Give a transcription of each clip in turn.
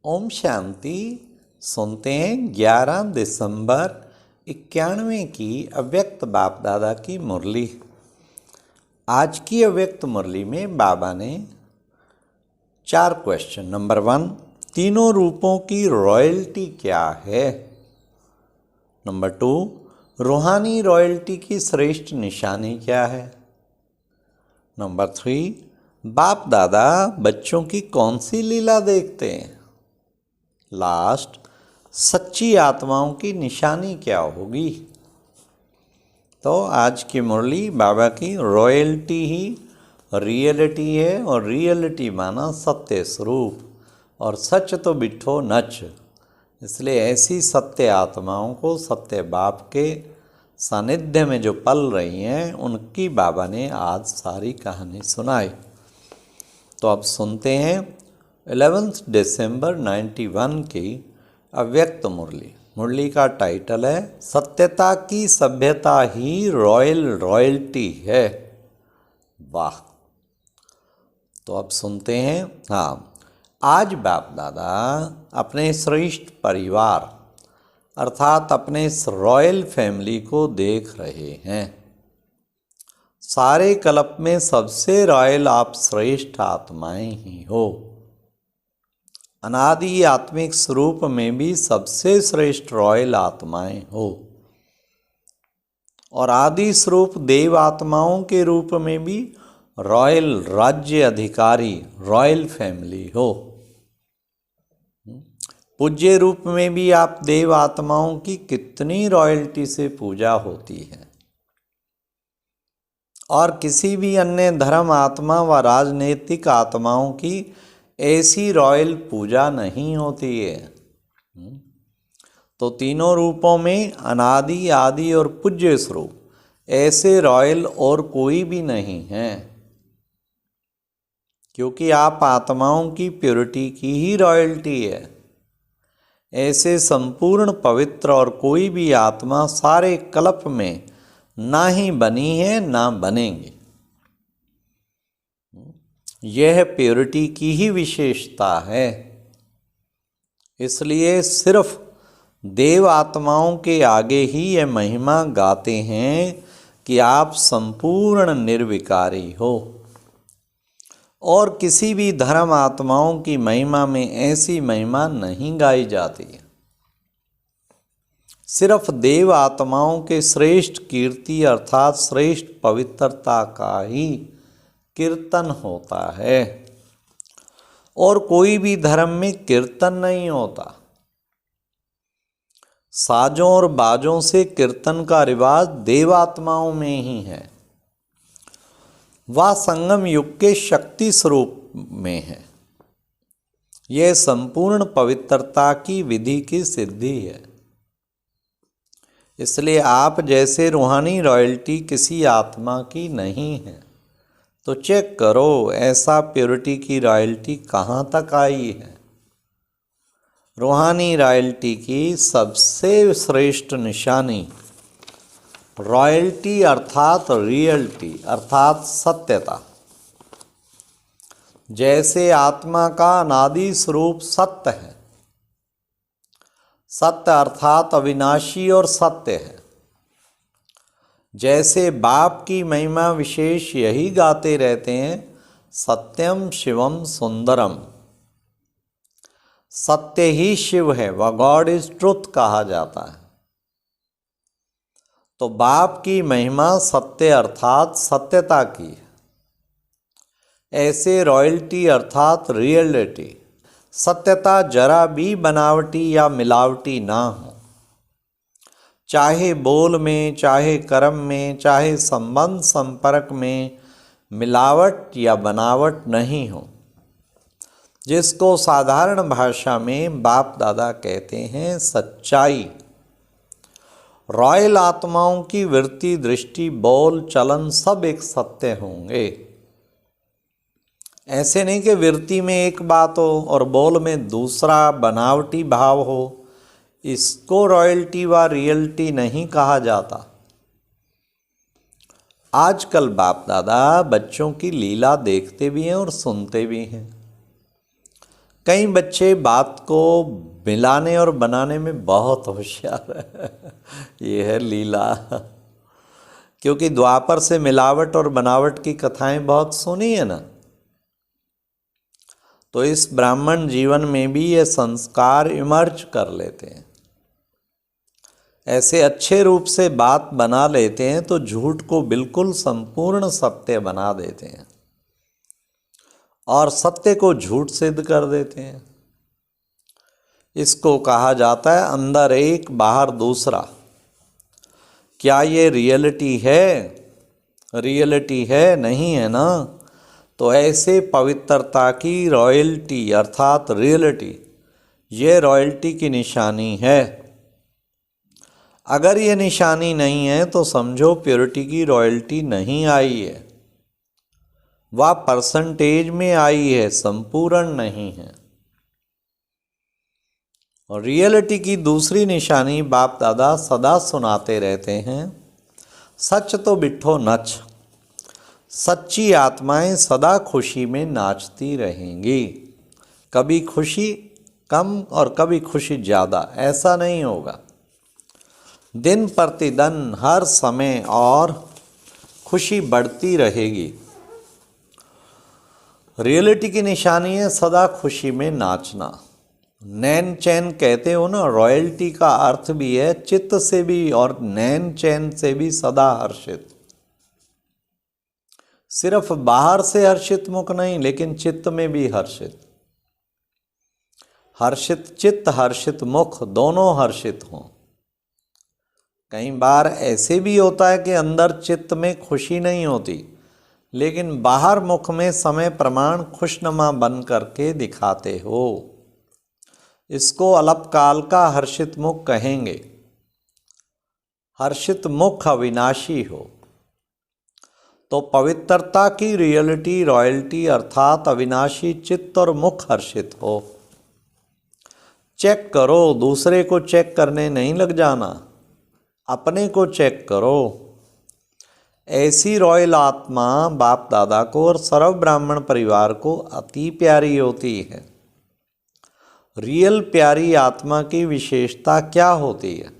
ओम शांति। सुनते हैं 11 दिसंबर 91 की अव्यक्त बाप दादा की मुरली। आज की अव्यक्त मुरली में बाबा ने 4 क्वेश्चन। नंबर 1, तीनों रूपों की रॉयल्टी क्या है। नंबर 2, रूहानी रॉयल्टी की श्रेष्ठ निशानी क्या है। नंबर 3, बाप दादा बच्चों की कौन सी लीला देखते हैं। लास्ट, सच्ची आत्माओं की निशानी क्या होगी। तो आज की मुरली बाबा की रॉयल्टी ही रियलिटी है, और रियलिटी माना सत्य स्वरूप और सच तो बिठो नच। इसलिए ऐसी सत्य आत्माओं को सत्य बाप के सानिध्य में जो पल रही हैं उनकी बाबा ने आज सारी कहानी सुनाई। तो अब सुनते हैं 11 दिसंबर 91 की अव्यक्त मुरली। मुरली का टाइटल है सत्यता की सभ्यता ही रॉयल्टी है। वाह। तो अब सुनते हैं। हाँ, आज बाप दादा अपने श्रेष्ठ परिवार अर्थात अपने इस रॉयल फैमिली को देख रहे हैं। सारे कल्प में सबसे रॉयल आप श्रेष्ठ आत्माएं ही हो। अनादि आत्मिक स्वरूप में भी सबसे श्रेष्ठ रॉयल आत्माएं हो, और आदि स्वरूप देव आत्माओं के रूप में भी रॉयल राज्य अधिकारी रॉयल फैमिली हो। पूज्य रूप में भी आप देव आत्माओं की कितनी रॉयल्टी से पूजा होती है, और किसी भी अन्य धर्म आत्मा व राजनीतिक आत्माओं की ऐसी रॉयल पूजा नहीं होती है। तो तीनों रूपों में अनादि आदि और पूज्य स्वरूप ऐसे रॉयल और कोई भी नहीं है, क्योंकि आप आत्माओं की प्योरिटी की ही रॉयल्टी है। ऐसे संपूर्ण पवित्र और कोई भी आत्मा सारे कल्प में ना ही बनी है ना बनेंगे। यह प्योरिटी की ही विशेषता है। इसलिए सिर्फ देव आत्माओं के आगे ही यह महिमा गाते हैं कि आप संपूर्ण निर्विकारी हो, और किसी भी धर्म आत्माओं की महिमा में ऐसी महिमा नहीं गाई जाती। सिर्फ देव आत्माओं के श्रेष्ठ कीर्ति अर्थात श्रेष्ठ पवित्रता का ही कीर्तन होता है, और कोई भी धर्म में कीर्तन नहीं होता। साजों और बाजों से कीर्तन का रिवाज देवात्माओं में ही है। वह संगम युग के शक्ति स्वरूप में है। यह संपूर्ण पवित्रता की विधि की सिद्धि है। इसलिए आप जैसे रूहानी रॉयल्टी किसी आत्मा की नहीं है। तो चेक करो ऐसा प्योरिटी की रॉयल्टी कहाँ तक आई है। रूहानी रॉयल्टी की सबसे श्रेष्ठ निशानी रॉयल्टी अर्थात रियलिटी अर्थात सत्यता। जैसे आत्मा का अनादि स्वरूप सत्य है, सत्य अर्थात अविनाशी और सत्य है। जैसे बाप की महिमा विशेष यही गाते रहते हैं, सत्यम शिवम सुंदरम। सत्य ही शिव है, वह गॉड इज ट्रुथ कहा जाता है। तो बाप की महिमा सत्य अर्थात सत्यता की है। ऐसे रॉयल्टी अर्थात रियलिटी सत्यता जरा भी बनावटी या मिलावटी ना हो। चाहे बोल में, चाहे कर्म में, चाहे संबंध संपर्क में मिलावट या बनावट नहीं हो, जिसको साधारण भाषा में बाप दादा कहते हैं सच्चाई। रॉयल आत्माओं की वृत्ति, दृष्टि, बोल, चलन सब एक सत्य होंगे। ऐसे नहीं कि वृत्ति में एक बात हो और बोल में दूसरा बनावटी भाव हो। इसको रॉयल्टी व रियलिटी नहीं कहा जाता। आजकल बाप दादा बच्चों की लीला देखते भी हैं और सुनते भी हैं। कई बच्चे बात को मिलाने और बनाने में बहुत होशियार है। ये है लीला। क्योंकि द्वापर से मिलावट और बनावट की कथाएं बहुत सुनी है ना, तो इस ब्राह्मण जीवन में भी ये संस्कार इमर्ज कर लेते हैं। ऐसे अच्छे रूप से बात बना लेते हैं तो झूठ को बिल्कुल संपूर्ण सत्य बना देते हैं और सत्य को झूठ सिद्ध कर देते हैं। इसको कहा जाता है अंदर एक बाहर दूसरा। क्या ये रियलिटी है? रियलिटी है? नहीं है ना। तो ऐसे पवित्रता की रॉयल्टी अर्थात रियलिटी, ये रॉयल्टी की निशानी है। अगर ये निशानी नहीं है तो समझो प्योरिटी की रॉयल्टी नहीं आई है, वह परसेंटेज में आई है, संपूर्ण नहीं है। और रियलिटी की दूसरी निशानी बाप दादा सदा सुनाते रहते हैं, सच तो बिट्ठो नच। सच्ची आत्माएं सदा खुशी में नाचती रहेंगी। कभी खुशी कम और कभी खुशी ज़्यादा, ऐसा नहीं होगा। दिन प्रतिदिन हर समय और खुशी बढ़ती रहेगी। रियलिटी की निशानी है सदा खुशी में नाचना। नैन चैन कहते हो ना, रॉयल्टी का अर्थ भी है चित्त से भी और नैन चैन से भी सदा हर्षित। सिर्फ बाहर से हर्षित मुख नहीं, लेकिन चित्त में भी हर्षित। हर्षित चित्त हर्षित मुख दोनों हर्षित हों। कई बार ऐसे भी होता है कि अंदर चित्त में खुशी नहीं होती, लेकिन बाहर मुख में समय प्रमाण खुशनुमा बन करके दिखाते हो। इसको अल्पकाल का हर्षित मुख कहेंगे। हर्षित मुख अविनाशी हो। तो पवित्रता की रियलिटी रॉयल्टी अर्थात अविनाशी चित्त और मुख हर्षित हो। चेक करो, दूसरे को चेक करने नहीं लग जाना, अपने को चेक करो। ऐसी रॉयल आत्मा बाप दादा को और सर्व ब्राह्मण परिवार को अति प्यारी होती है। रियल प्यारी आत्मा की विशेषता क्या होती है?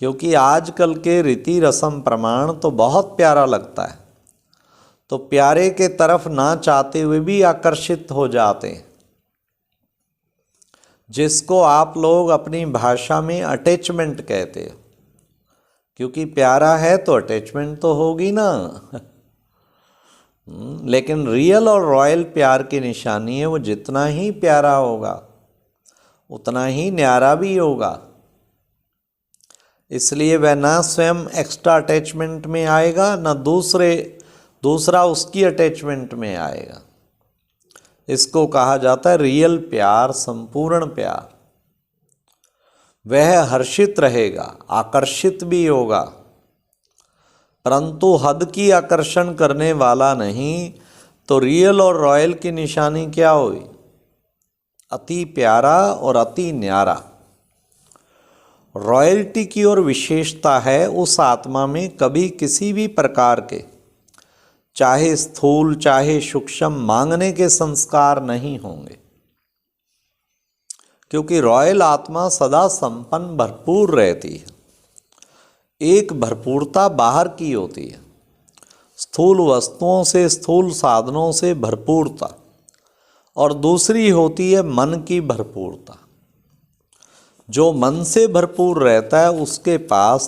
क्योंकि आजकल के रीति रस्म प्रमाण तो बहुत प्यारा लगता है, तो प्यारे के तरफ ना चाहते हुए भी आकर्षित हो जाते हैं, जिसको आप लोग अपनी भाषा में अटैचमेंट कहते हो। क्योंकि प्यारा है तो अटैचमेंट तो होगी ना। लेकिन रियल और रॉयल प्यार की निशानी है वो जितना ही प्यारा होगा उतना ही न्यारा भी होगा। इसलिए वह ना स्वयं एक्स्ट्रा अटैचमेंट में आएगा, ना दूसरा उसकी अटैचमेंट में आएगा। इसको कहा जाता है रियल प्यार, संपूर्ण प्यार। वह हर्षित रहेगा, आकर्षित भी होगा, परंतु हद की आकर्षण करने वाला नहीं। तो रियल और रॉयल की निशानी क्या हुई? अति प्यारा और अति न्यारा। रॉयल्टी की ओर विशेषता है उस आत्मा में कभी किसी भी प्रकार के, चाहे स्थूल चाहे सूक्ष्म, मांगने के संस्कार नहीं होंगे। क्योंकि रॉयल आत्मा सदा संपन्न भरपूर रहती है। एक भरपूरता बाहर की होती है, स्थूल वस्तुओं से स्थूल साधनों से भरपूरता, और दूसरी होती है मन की भरपूरता। जो मन से भरपूर रहता है उसके पास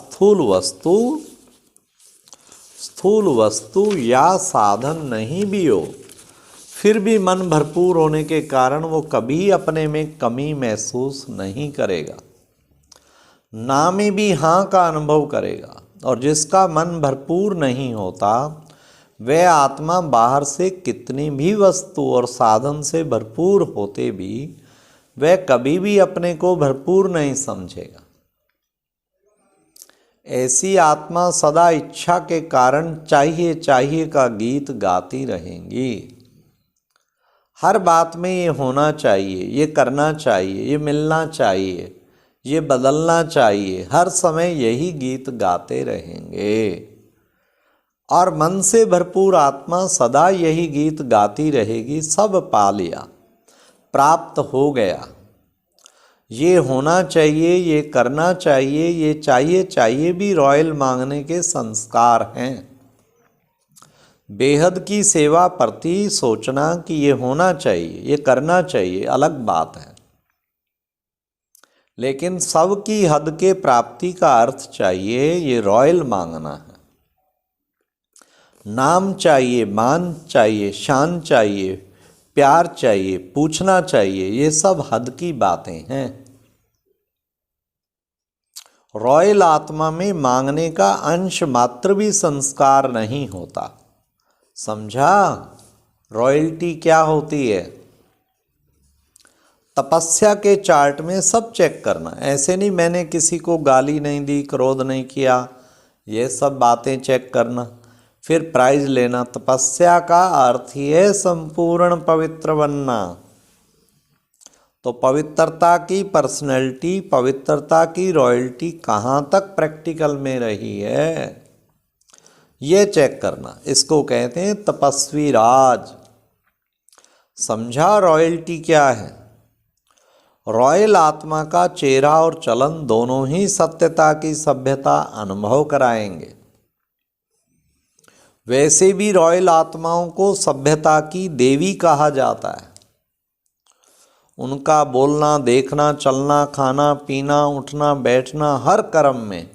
स्थूल वस्तु या साधन नहीं भी हो, फिर भी मन भरपूर होने के कारण वो कभी अपने में कमी महसूस नहीं करेगा, ना में भी हाँ का अनुभव करेगा। और जिसका मन भरपूर नहीं होता वह आत्मा बाहर से कितनी भी वस्तु और साधन से भरपूर होते भी वह कभी भी अपने को भरपूर नहीं समझेगा। ऐसी आत्मा सदा इच्छा के कारण चाहिए चाहिए का गीत गाती रहेंगी। हर बात में ये होना चाहिए, ये करना चाहिए, ये मिलना चाहिए, ये बदलना चाहिए, हर समय यही गीत गाते रहेंगे। और मन से भरपूर आत्मा सदा यही गीत गाती रहेगी, सब पा लिया, प्राप्त हो गया। ये होना चाहिए, ये करना चाहिए, ये चाहिए भी रॉयल मांगने के संस्कार हैं। बेहद की सेवा प्रति सोचना कि ये होना चाहिए, ये करना चाहिए, अलग बात है। लेकिन सबकी हद के प्राप्ति का अर्थ चाहिए, ये रॉयल मांगना है। नाम चाहिए, मान चाहिए, शान चाहिए, प्यार चाहिए, पूछना चाहिए, ये सब हद की बातें हैं। रॉयल आत्मा में मांगने का अंश मात्र भी संस्कार नहीं होता। समझा? रॉयल्टी क्या होती है? तपस्या के चार्ट में सब चेक करना। ऐसे नहीं मैंने किसी को गाली नहीं दी, क्रोध नहीं किया, ये सब बातें चेक करना, फिर प्राइज लेना। तपस्या का अर्थ ही है संपूर्ण पवित्र बनना। तो पवित्रता की पर्सनैलिटी, पवित्रता की रॉयल्टी कहाँ तक प्रैक्टिकल में रही है, ये चेक करना। इसको कहते हैं तपस्वी राज। समझा रॉयल्टी क्या है? रॉयल आत्मा का चेहरा और चलन दोनों ही सत्यता की सभ्यता अनुभव कराएंगे। वैसे भी रॉयल आत्माओं को सभ्यता की देवी कहा जाता है। उनका बोलना, देखना, चलना, खाना पीना, उठना बैठना, हर कर्म में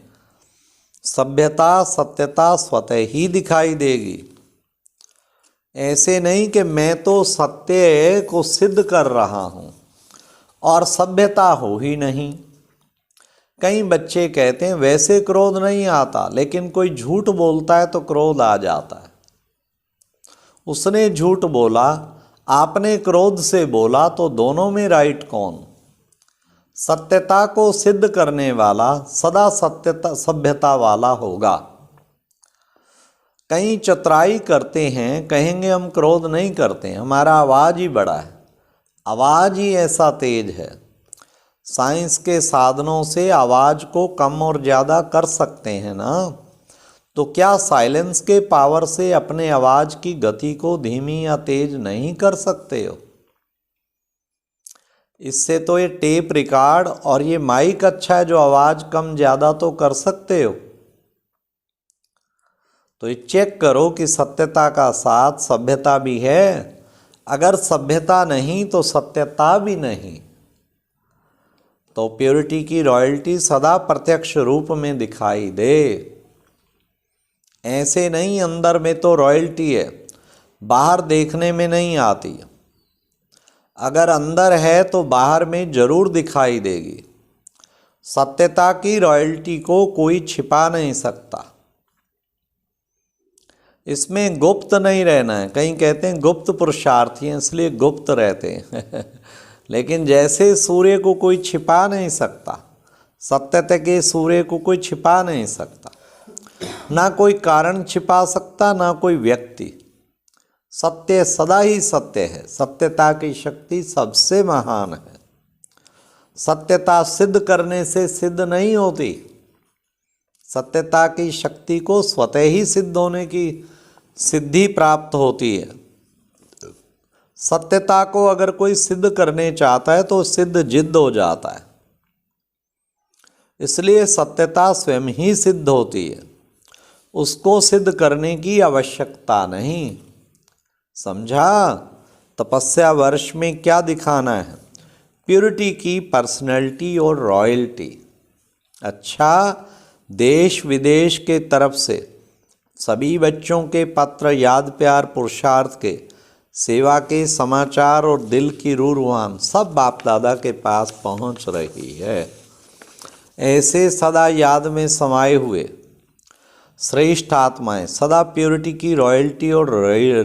सभ्यता, सत्यता स्वतः ही दिखाई देगी। ऐसे नहीं कि मैं तो सत्य को सिद्ध कर रहा हूँ और सभ्यता हो ही नहीं। कई बच्चे कहते हैं वैसे क्रोध नहीं आता, लेकिन कोई झूठ बोलता है तो क्रोध आ जाता है। उसने झूठ बोला, आपने क्रोध से बोला, तो दोनों में राइट कौन? सत्यता को सिद्ध करने वाला सदा सत्यता सभ्यता वाला होगा। कई चतुराई करते हैं, कहेंगे हम क्रोध नहीं करते, हमारा आवाज़ ही बड़ा है, आवाज़ ही ऐसा तेज है। साइंस के साधनों से आवाज़ को कम और ज़्यादा कर सकते हैं ना, तो क्या साइलेंस के पावर से अपने आवाज़ की गति को धीमी या तेज नहीं कर सकते हो? इससे तो ये टेप रिकॉर्ड और ये माइक अच्छा है जो आवाज़ कम ज़्यादा तो कर सकते हो। तो ये चेक करो कि सत्यता का साथ सभ्यता भी है। अगर सभ्यता नहीं तो सत्यता भी नहीं। तो प्योरिटी की रॉयल्टी सदा प्रत्यक्ष रूप में दिखाई दे। ऐसे नहीं अंदर में तो रॉयल्टी है, बाहर देखने में नहीं आती। अगर अंदर है तो बाहर में जरूर दिखाई देगी। सत्यता की रॉयल्टी को कोई छिपा नहीं सकता। इसमें गुप्त नहीं रहना है। कहीं कहते हैं गुप्त पुरुषार्थी हैं इसलिए गुप्त रहते हैं लेकिन जैसे सूर्य को कोई छिपा नहीं सकता, सत्यता के सूर्य को कोई छिपा नहीं सकता, ना कोई कारण छिपा सकता, ना कोई व्यक्ति। सत्य सदा ही सत्य है। सत्यता की शक्ति सबसे महान है। सत्यता सिद्ध करने से सिद्ध नहीं होती। सत्यता की शक्ति को स्वतः ही सिद्ध होने की सिद्धि प्राप्त होती है। सत्यता को अगर कोई सिद्ध करने चाहता है तो सिद्ध जिद्द हो जाता है। इसलिए सत्यता स्वयं ही सिद्ध होती है, उसको सिद्ध करने की आवश्यकता नहीं। समझा? तपस्या वर्ष में क्या दिखाना है? प्योरिटी की पर्सनैलिटी और रॉयल्टी। अच्छा, देश विदेश के तरफ से सभी बच्चों के पत्र, याद, प्यार, पुरुषार्थ के, सेवा के समाचार और दिल की रूह-रुहान सब बाप दादा के पास पहुंच रही है। ऐसे सदा याद में समाये हुए श्रेष्ठ आत्माएं, सदा प्योरिटी की रॉयल्टी और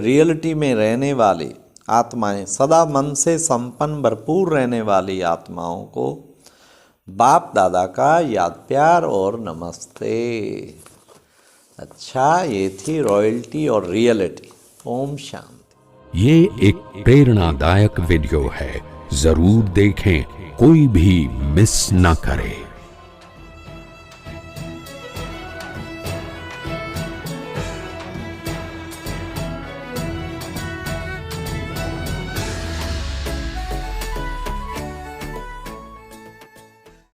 रियलिटी में रहने वाली आत्माएं, सदा मन से संपन्न भरपूर रहने वाली आत्माओं को बाप दादा का याद, प्यार और नमस्ते। अच्छा, ये थी रॉयल्टी और रियलिटी। ओम शांति। ये एक प्रेरणादायक वीडियो है, जरूर देखें, कोई भी मिस ना करे।